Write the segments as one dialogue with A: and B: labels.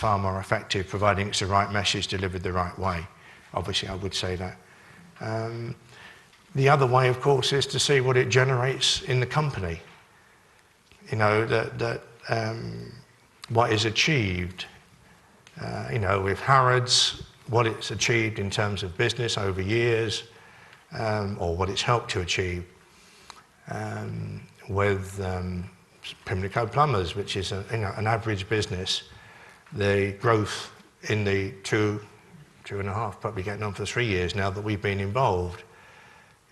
A: far more effective, providing it's the right message delivered the right way. Obviously, I would say that. The other way, of course, is to see what it generates in the company. You know, what is achieved. You know, with Harrods, what it's achieved in terms of business over years, or what it's helped to achieve. With Pimlico Plumbers, which is an average business, the growth in the two and a half, probably getting on for 3 years now that we've been involved,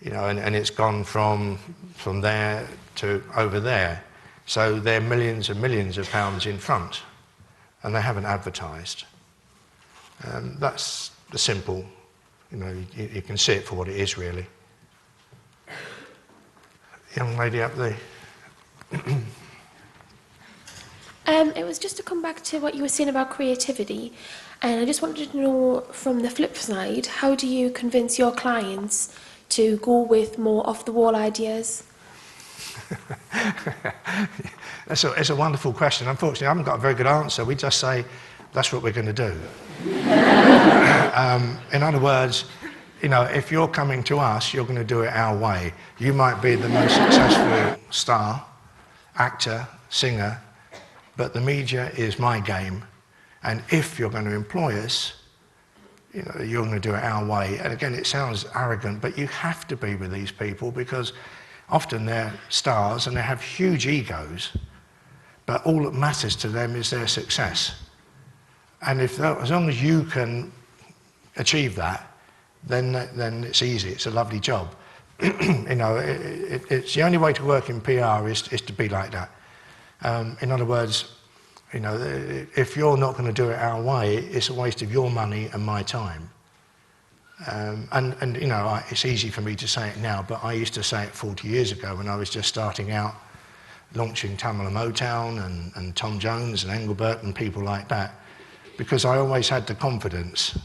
A: you know, and it's gone from there to over there. So they're millions and millions of pounds in front, and they haven't advertised. That's the simple, you know, you can see it for what it is, really. Young lady up there.
B: It was just to come back to what you were saying about creativity, and I just wanted to know from the flip side, how do you convince your clients to go with more off-the-wall ideas?
A: It's a wonderful question. Unfortunately, I haven't got a very good answer. We just say, that's what we're going to do. In other words, you know, if you're coming to us, you're going to do it our way. You might be the most successful star, actor, singer, but the media is my game. And if you're going to employ us, you know, you're going to do it our way. And again, it sounds arrogant, but you have to be with these people because often they're stars and they have huge egos, but all that matters to them is their success. And as long as you can achieve that, then it's easy. It's a lovely job. You know, it's the only way to work in PR is to be like that. In other words, you know, if you're not going to do it our way, it's a waste of your money and my time. And you know, it's easy for me to say it now, but I used to say it 40 years ago when I was just starting out, launching Tamil and Motown and Tom Jones and Engelbert and people like that, because I always had the confidence.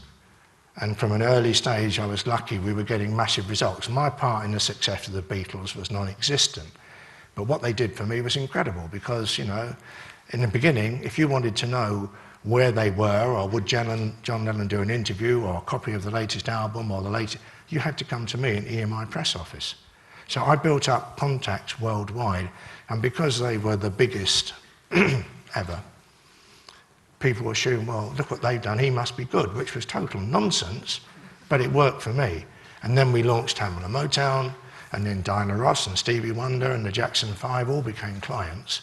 A: And from an early stage, I was lucky we were getting massive results. My part in the success of the Beatles was non-existent. But what they did for me was incredible because, you know, in the beginning, if you wanted to know where they were or would John Lennon do an interview or a copy of the latest album or the latest, you had to come to me in EMI press office. So I built up contacts worldwide, and because they were the biggest ever, people assume, well, look what they've done, he must be good, which was total nonsense, but it worked for me. And then we launched Tamil and Motown, and then Diana Ross and Stevie Wonder and the Jackson 5 all became clients,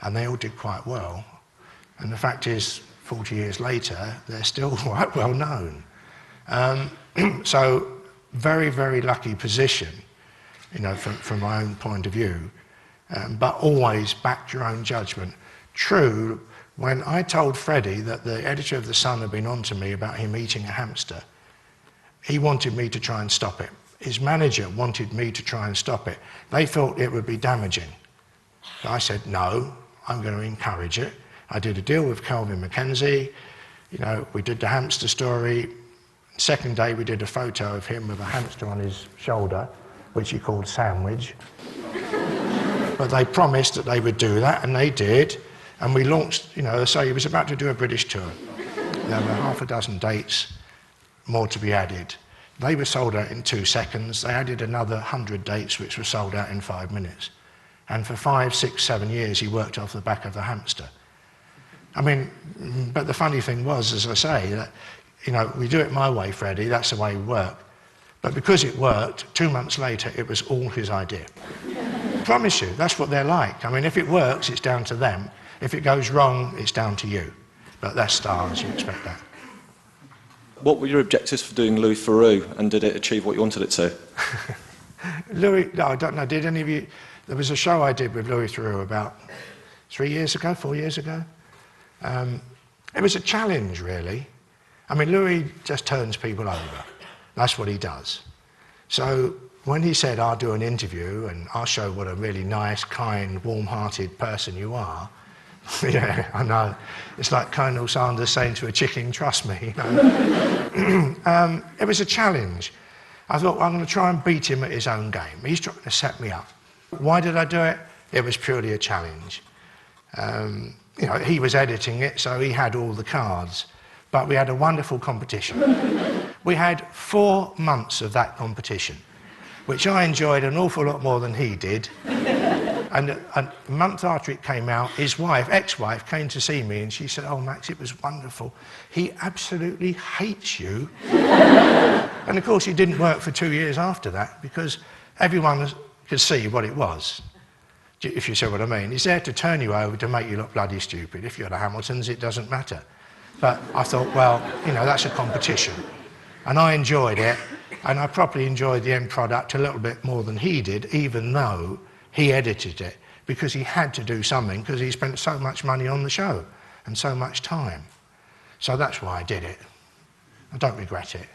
A: and they all did quite well. And the fact is, 40 years later, they're still quite well known. So, very, very lucky position, you know, from my own point of view, but always back your own judgment. True, when I told Freddie that the editor of The Sun had been on to me about him eating a hamster, he wanted me to try and stop it. His manager wanted me to try and stop it. They thought it would be damaging. So I said, no, I'm going to encourage it. I did a deal with Calvin Mackenzie. You know, we did the hamster story. Second day, we did a photo of him with a hamster on his shoulder, which he called Sandwich. But they promised that they would do that, and they did. And we launched, you know, so he was about to do a British tour. There were half a dozen dates, more to be added. They were sold out in 2 seconds. They added another 100 dates, which were sold out in 5 minutes. And for 5, 6, 7 years, he worked off the back of the hamster. I mean, but the funny thing was, as I say, that, you know, we do it my way, Freddie, that's the way we work. But because it worked, 2 months later, it was all his idea. I promise you, that's what they're like. I mean, if it works, it's down to them. If it goes wrong, it's down to you. But that's stars, you expect that.
C: What were your objectives for doing Louis Theroux, and did it achieve what you wanted it to?
A: Louis, no, I don't know, did any of you... There was a show I did with Louis Theroux about 4 years ago. It was a challenge, really. I mean, Louis just turns people over. That's what he does. So when he said, I'll do an interview and I'll show what a really nice, kind, warm-hearted person you are, yeah, I know. It's like Colonel Sanders saying to a chicken, trust me. You know? It was a challenge. I thought, well, I'm going to try and beat him at his own game. He's trying to set me up. Why did I do it? It was purely a challenge. you know, he was editing it, so he had all the cards. But we had a wonderful competition. We had 4 months of that competition, which I enjoyed an awful lot more than he did. And a month after it came out, his wife, ex-wife, came to see me and she said, "Oh, Max, it was wonderful. He absolutely hates you." And of course, it didn't work for 2 years after that because everyone could see what it was, if you see what I mean. He's there to turn you over to make you look bloody stupid. If you're the Hamiltons, it doesn't matter. But I thought, well, you know, that's a competition. And I enjoyed it, and I probably enjoyed the end product a little bit more than he did, even though he edited it, because he had to do something, because he spent so much money on the show and so much time. So that's why I did it. I don't regret it.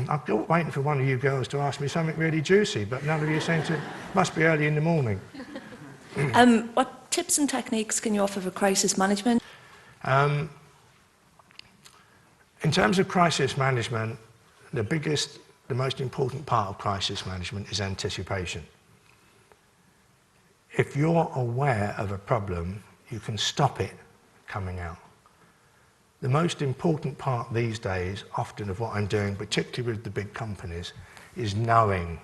A: I'm still waiting for one of you girls to ask me something really juicy, but none of you seem to. Must be early in the morning.
D: What tips and techniques can you offer for crisis management?
A: In terms of crisis management, the most important part of crisis management is anticipation. If you're aware of a problem, you can stop it coming out. The most important part these days, often of what I'm doing, particularly with the big companies, is knowing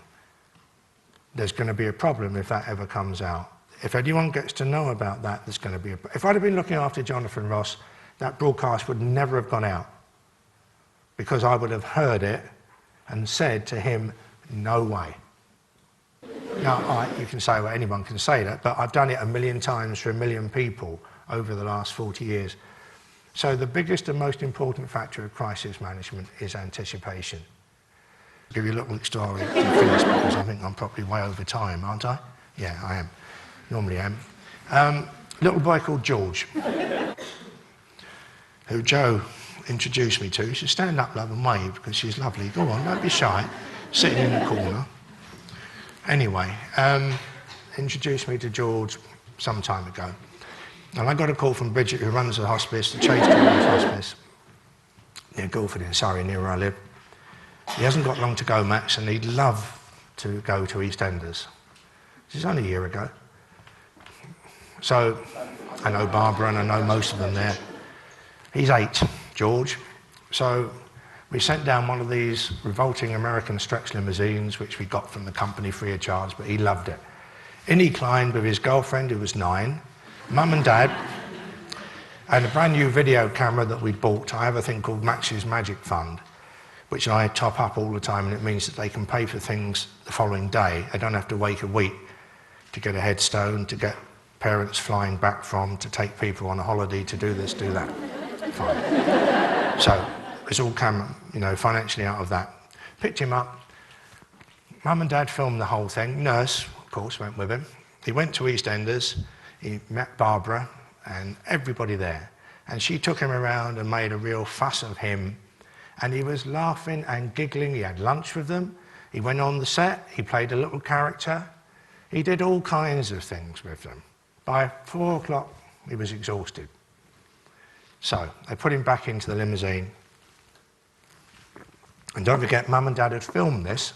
A: there's going to be a problem if that ever comes out. If anyone gets to know about that, there's going to be a problem. If I'd have been looking after Jonathan Ross, that broadcast would never have gone out, because I would have heard it and said to him, "No way." Now, you can say, well, anyone can say that, but I've done it 1,000,000 times for 1,000,000 people over the last 40 years. So the biggest and most important factor of crisis management is anticipation. I'll give you a little story to finish, because I think I'm probably way over time, aren't I? Yeah, I am. Normally am. Little boy called George, who Joe introduced me to. He said, "Stand up, love, and wave, because she's lovely. Go on, don't be shy." Sitting in the corner. Anyway, introduced me to George some time ago. And I got a call from Bridget, who runs the hospice, the Chase Children's Hospice, near Guildford in Surrey, near where I live. He hasn't got long to go, Max, and he'd love to go to EastEnders. This is only a year ago. So I know Barbara and I know most of them there. He's 8, George. So we sent down one of these revolting American stretch limousines, which we got from the company free of charge, but he loved it. In he climbed with his girlfriend, who was 9, Mum and Dad, and a brand new video camera that we'd bought. I have a thing called Max's Magic Fund, which I top up all the time, and it means that they can pay for things the following day. They don't have to wait a week to get a headstone, to get parents flying back from, to take people on a holiday, to do this, do that. Fine. So it's all come, you know, financially out of that. Picked him up. Mum and Dad filmed the whole thing. Nurse, of course, went with him. He went to EastEnders. He met Barbara and everybody there. And she took him around and made a real fuss of him. And he was laughing and giggling. He had lunch with them. He went on the set. He played a little character. He did all kinds of things with them. By 4 o'clock, he was exhausted. So they put him back into the limousine. And don't forget, Mum and Dad had filmed this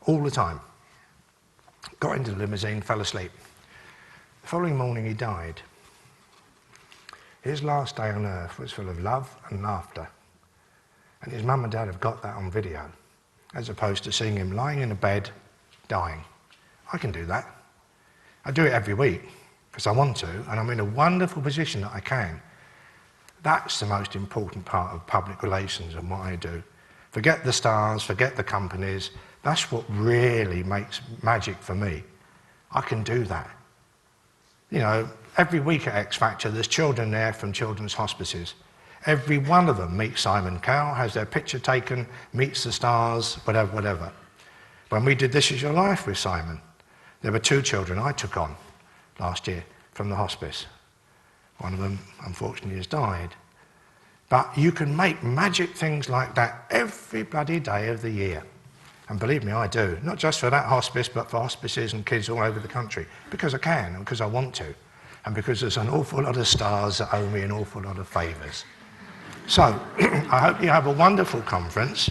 A: all the time. Got into the limousine, fell asleep. The following morning, he died. His last day on earth was full of love and laughter. And his mum and dad have got that on video, as opposed to seeing him lying in a bed, dying. I can do that. I do it every week, because I want to, and I'm in a wonderful position that I can. That's the most important part of public relations and what I do. Forget the stars, forget the companies. That's what really makes magic for me. I can do that. You know, every week at X Factor, there's children there from children's hospices. Every one of them meets Simon Cowell, has their picture taken, meets the stars, whatever, whatever. When we did This Is Your Life with Simon, there were 2 children I took on last year from the hospice. One of them, unfortunately, has died. But you can make magic things like that every bloody day of the year. And believe me, I do. Not just for that hospice, but for hospices and kids all over the country. Because I can, and because I want to. And because there's an awful lot of stars that owe me an awful lot of favours. So, I hope you have a wonderful conference.